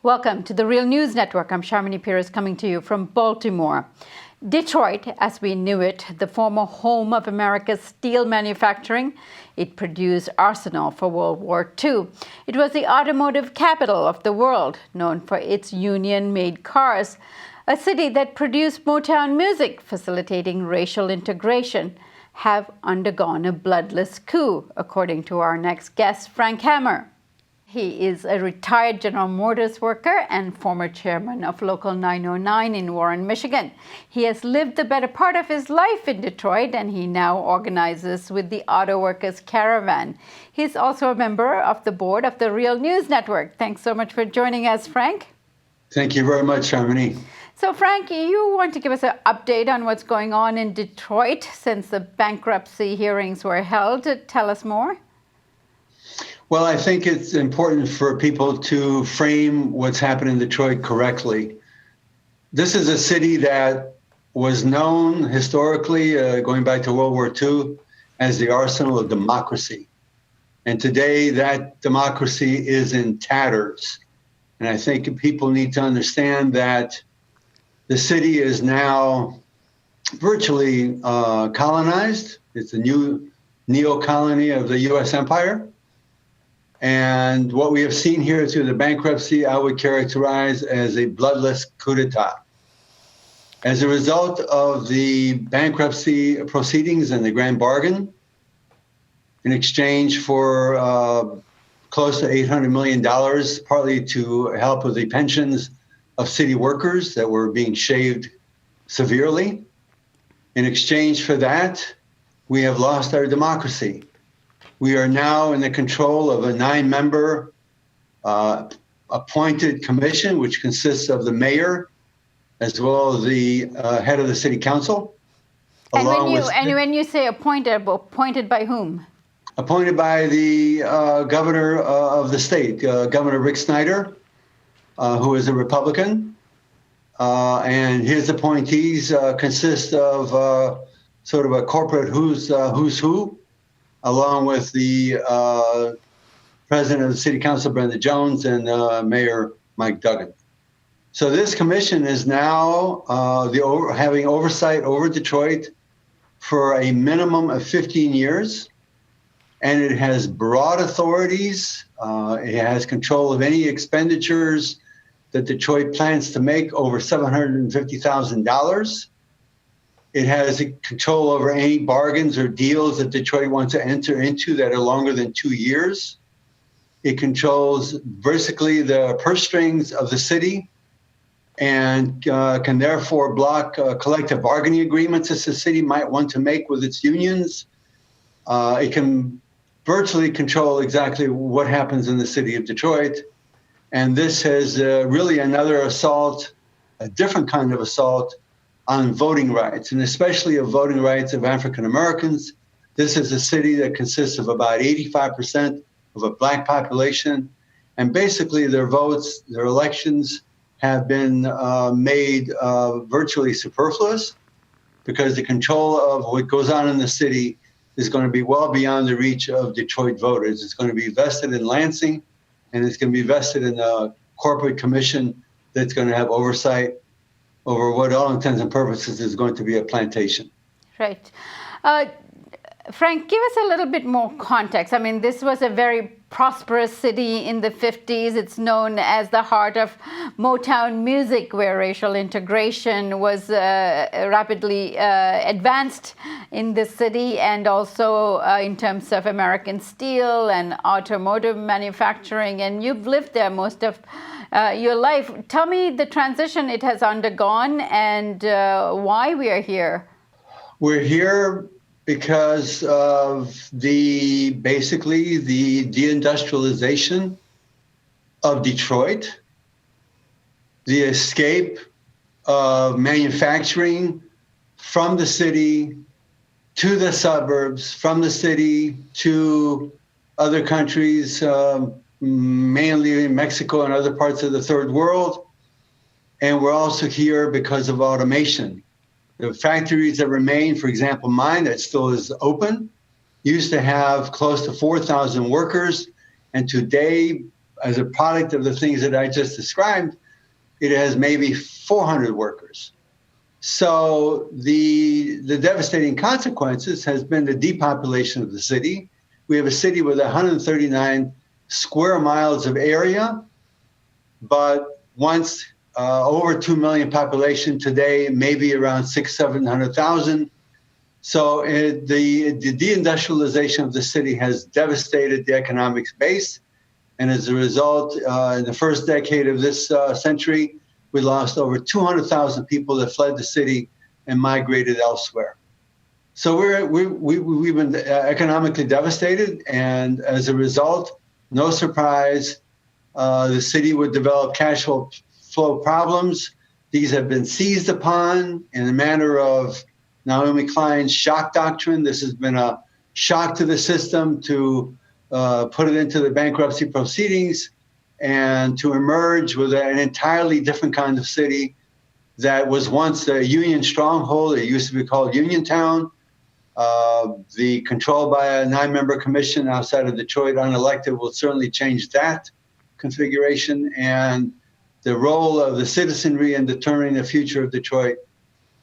Welcome to the Real News Network. I'm Sharmini Pearce coming to you from Baltimore. Detroit, as we knew it, the former home of America's steel manufacturing, it produced arsenal for World War II. It was the automotive capital of the world, known for its union-made cars, a city that produced Motown music, facilitating racial integration, have undergone a bloodless coup, according to our next guest, Frank Hammer. He is a retired General Motors worker and former chairman of Local 909 in Warren, Michigan. He has lived the better part of his life in Detroit, and he now organizes with the Auto Workers Caravan. He's also a member of the board of the Real News Network. Thanks so much for joining us, Frank. Thank you very much, Sharmini. So, Frank, you want to give us an update on what's going on in Detroit since the bankruptcy hearings were held. Tell us more. Well, I think it's important for people to frame what's happened in Detroit correctly. This is a city that was known historically, going back to World War II, as the arsenal of democracy. And today that democracy is in tatters. And I think people need to understand that the city is now virtually colonized. It's a new neo-colony of the U.S. empire. And what we have seen here through the bankruptcy, I would characterize as a bloodless coup d'etat. As a result of the bankruptcy proceedings and the grand bargain, in exchange for close to $800 million, partly to help with the pensions of city workers that were being shaved severely. In exchange for that, we have lost our democracy. We are now in the control of a 9-member appointed commission, which consists of the mayor as well as the head of the city council. And when you say appointed by whom? Appointed by the governor of the state, Governor Rick Snyder, who is a Republican. And his appointees consist of sort of a corporate who's who, along with the president of the city council, Brenda Jones, and Mayor Mike Duggan. So this commission is now having oversight over Detroit for a minimum of 15 years. And it has broad authorities. It has control of any expenditures that Detroit plans to make over $750,000. It has control over any bargains or deals that Detroit wants to enter into that are longer than 2 years. It controls basically the purse strings of the city and can therefore block collective bargaining agreements that the city might want to make with its unions. It can virtually control exactly what happens in the city of Detroit. And this has really another assault, a different kind of assault, on voting rights, and especially of voting rights of African Americans. This is a city that consists of about 85% of a Black population. And basically their votes, their elections have been made virtually superfluous because the control of what goes on in the city is going to be well beyond the reach of Detroit voters. It's going to be vested in Lansing, and it's going to be vested in a corporate commission that's going to have oversight over what all intents and purposes is going to be a plantation. Right. Frank, give us a little bit more context. I mean, this was a very prosperous city in the 50s. It's known as the heart of Motown music, where racial integration was rapidly advanced in the city, and also in terms of American steel and automotive manufacturing. And you've lived there most of your life. Tell me the transition it has undergone and why we are here. We're here because of basically the deindustrialization of Detroit, the escape of manufacturing from the city to the suburbs, from the city to other countries, mainly Mexico and other parts of the third world. And we're also here because of automation. The factories that remain, for example, mine that still is open, used to have close to 4,000 workers. And today, as a product of the things that I just described, it has maybe 400 workers. So the devastating consequences has been the depopulation of the city. We have a city with 139 square miles of area, but once over 2 million population, today maybe around 700,000. So the deindustrialization of the city has devastated the economic base. And as a result, in the first decade of this century, we lost over 200,000 people that fled the city and migrated elsewhere. So we've been economically devastated. And as a result, no surprise, the city would develop cash flow problems. These have been seized upon in a manner of Naomi Klein's shock doctrine. This has been a shock to the system to put it into the bankruptcy proceedings and to emerge with an entirely different kind of city that was once a Union stronghold. It used to be called Uniontown. The control by a 9-member commission outside of Detroit, unelected, will certainly change that configuration. And the role of the citizenry in determining the future of Detroit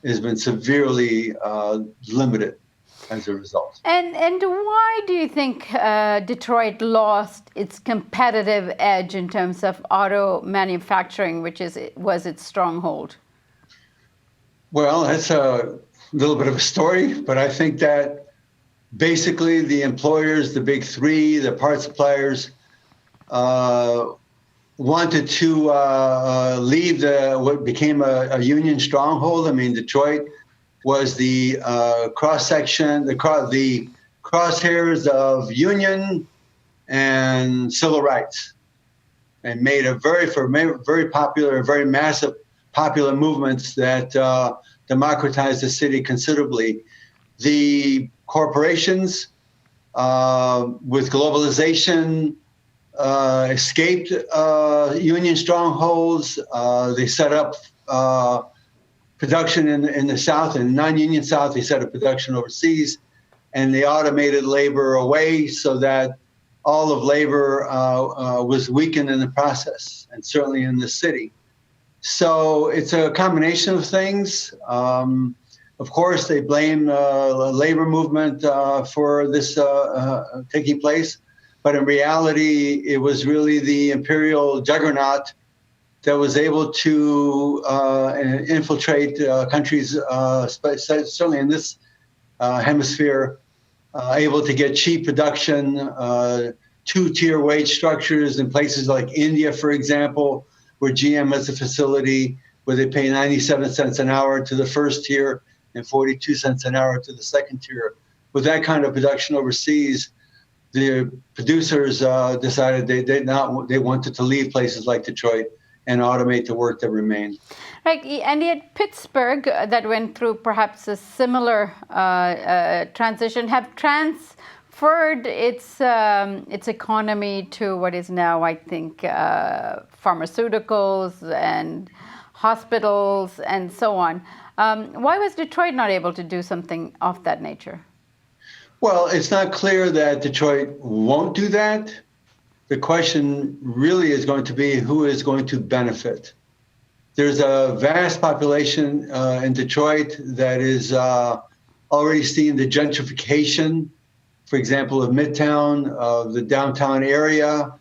has been severely limited as a result. And why do you think Detroit lost its competitive edge in terms of auto manufacturing, which was its stronghold? Well, that's a little bit of a story, but I think that basically the employers, the big three, the parts suppliers, wanted to leave what became a Union stronghold. I mean, Detroit was the cross-section, the crosshairs of Union and civil rights, and made very popular, very massive popular movements that democratized the city considerably. The corporations, with globalization, escaped Union strongholds. They set up production in the South, in non-Union South. They set up production overseas, and they automated labor away so that all of labor was weakened in the process, and certainly in the city. So it's a combination of things. Of course, they blame the labor movement for this taking place. But in reality, it was really the imperial juggernaut that was able to infiltrate countries, certainly in this hemisphere, able to get cheap production, two-tier wage structures in places like India, for example, where GM has a facility where they pay 97 cents an hour to the first tier and 42 cents an hour to the second tier. With that kind of production overseas, the producers decided they wanted to leave places like Detroit and automate the work that remained. Right, and yet Pittsburgh, that went through perhaps a similar transition, have transferred its economy to what is now, I think, pharmaceuticals and hospitals and so on. Why was Detroit not able to do something of that nature? Well, it's not clear that Detroit won't do that. The question really is going to be who is going to benefit. There's a vast population in Detroit that is already seeing the gentrification, for example, of Midtown, of the downtown area.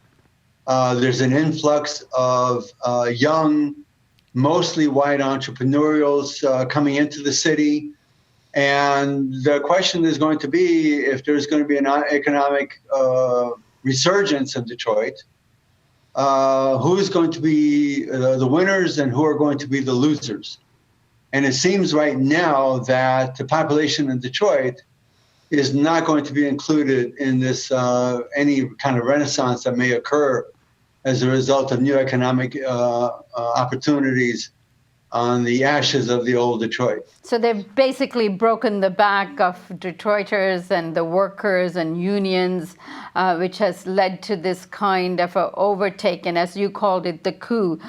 There's an influx of young, mostly white entrepreneurials coming into the city. And the question is going to be if there's going to be an economic resurgence in Detroit, who is going to be the winners and who are going to be the losers. And it seems right now that the population in Detroit is not going to be included in this any kind of renaissance that may occur as a result of new economic opportunities on the ashes of the old Detroit. So they've basically broken the back of Detroiters and the workers and unions, which has led to this kind of overtaken, as you called it, the coup.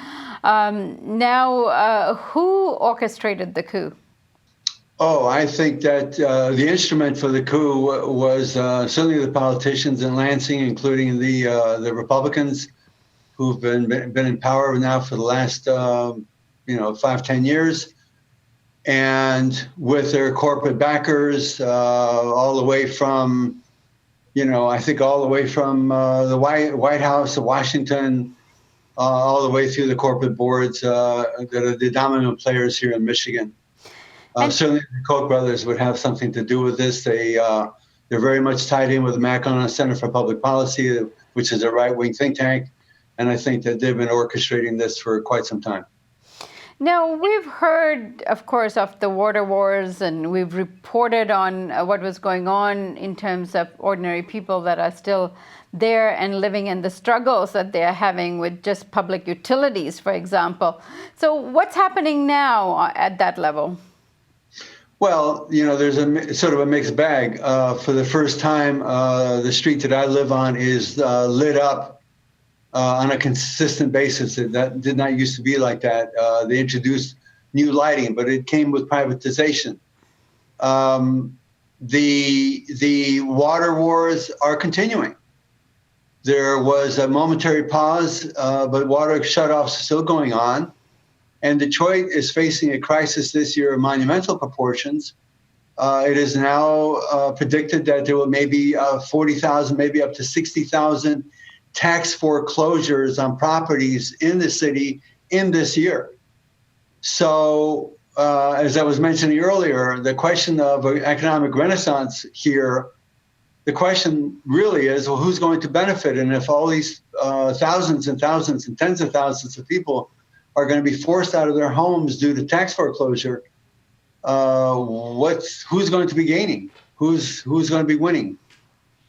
Now, who orchestrated the coup? Oh, I think that the instrument for the coup was certainly the politicians in Lansing, including the Republicans. who've been in power now for the last 5-10 years, and with their corporate backers, all the way from I think all the way from the White House to Washington, all the way through the corporate boards that are the dominant players here in Michigan. Certainly, the Koch brothers would have something to do with this. They're very much tied in with the Macon Center for Public Policy, which is a right-wing think tank, and I think that they've been orchestrating this for quite some time. Now, we've heard, of course, of the water wars, and we've reported on what was going on in terms of ordinary people that are still there and living in the struggles that they're having with just public utilities, for example. So what's happening now at that level? Well, there's a sort of a mixed bag. For the first time, the street that I live on is lit up on a consistent basis. That did not used to be like that. They introduced new lighting, but it came with privatization. The water wars are continuing. There was a momentary pause, but water shutoffs are still going on. And Detroit is facing a crisis this year of monumental proportions. It is now predicted that there will maybe 40,000, maybe up to 60,000 tax foreclosures on properties in the city in this year. So, as I was mentioning earlier, the question of economic renaissance here, the question really is, well, who's going to benefit? And if all these thousands and thousands and tens of thousands of people are going to be forced out of their homes due to tax foreclosure, who's going to be gaining? Who's going to be winning?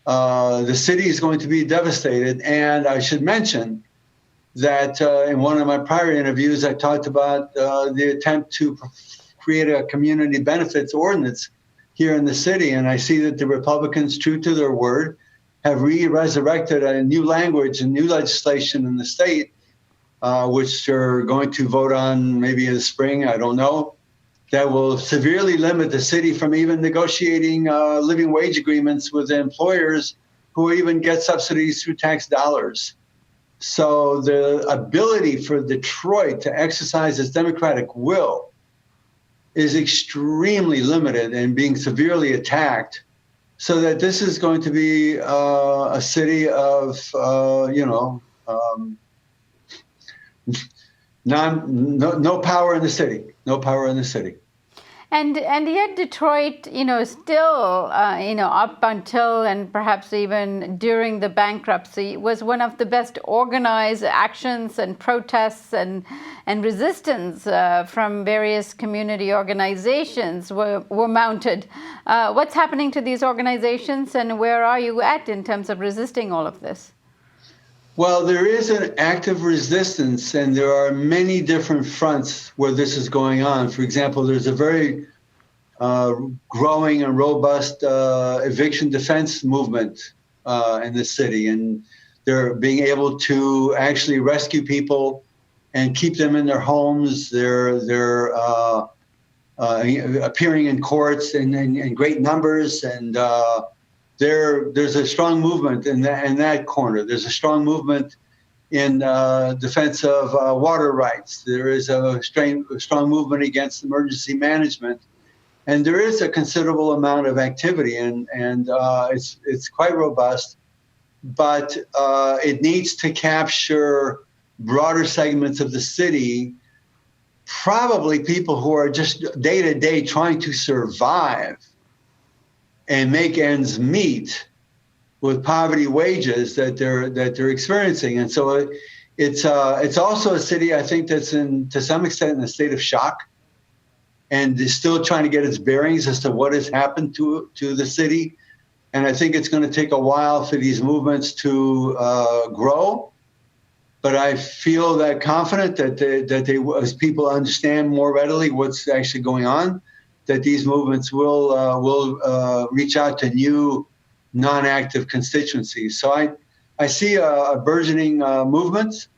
The city is going to be devastated. And I should mention that in one of my prior interviews, I talked about the attempt to create a community benefits ordinance here in the city. And I see that the Republicans, true to their word, have resurrected a new language and new legislation in the state, which they're going to vote on maybe in the spring, I don't know, that will severely limit the city from even negotiating living wage agreements with employers who even get subsidies through tax dollars. So the ability for Detroit to exercise its democratic will is extremely limited and being severely attacked, so that this is going to be a city of, no power in the city, no power in the city. And yet Detroit, still, up until and perhaps even during the bankruptcy, was one of the best organized actions and protests and resistance from various community organizations were mounted. What's happening to these organizations, and where are you at in terms of resisting all of this? Well, there is an active resistance, and there are many different fronts where this is going on. For example, there's a very growing and robust eviction defense movement in the city, and they're being able to actually rescue people and keep them in their homes. They're appearing in courts in great numbers, and there's a strong movement in that corner. There's a strong movement in defense of water rights. There is a strong movement against emergency management, and there is a considerable amount of activity, and it's quite robust. But it needs to capture broader segments of the city, probably people who are just day to day trying to survive and make ends meet with poverty wages that they're experiencing. And so it's also a city, I think, that's to some extent in a state of shock, and is still trying to get its bearings as to what has happened to the city. And I think it's going to take a while for these movements to grow. But I feel that confident that they, as people understand more readily what's actually going on, that these movements will reach out to new non-active constituencies. So I see a burgeoning movement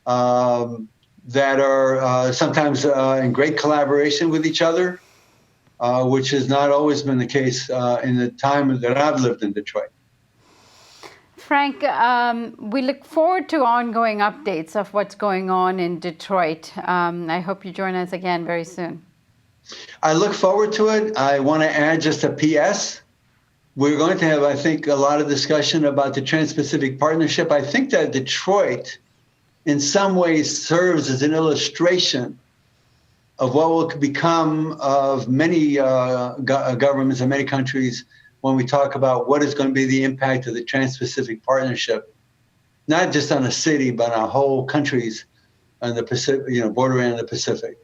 that are sometimes in great collaboration with each other, which has not always been the case in the time that I've lived in Detroit. Frank, we look forward to ongoing updates of what's going on in Detroit. I hope you join us again very soon. I look forward to it. I want to add just a PS. We're going to have, I think, a lot of discussion about the Trans-Pacific Partnership. I think that Detroit, in some ways, serves as an illustration of what will become of many governments in many countries when we talk about what is going to be the impact of the Trans-Pacific Partnership, not just on a city, but on whole countries on the Pacific, bordering on the Pacific.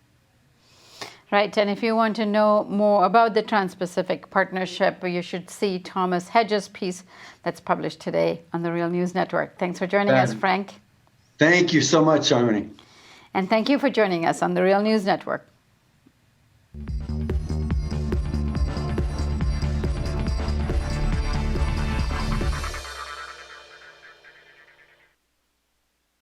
Right, and if you want to know more about the Trans-Pacific Partnership, you should see Thomas Hedges' piece that's published today on the Real News Network. Thanks for joining us, Frank. Thank you so much, Harmony. And thank you for joining us on the Real News Network.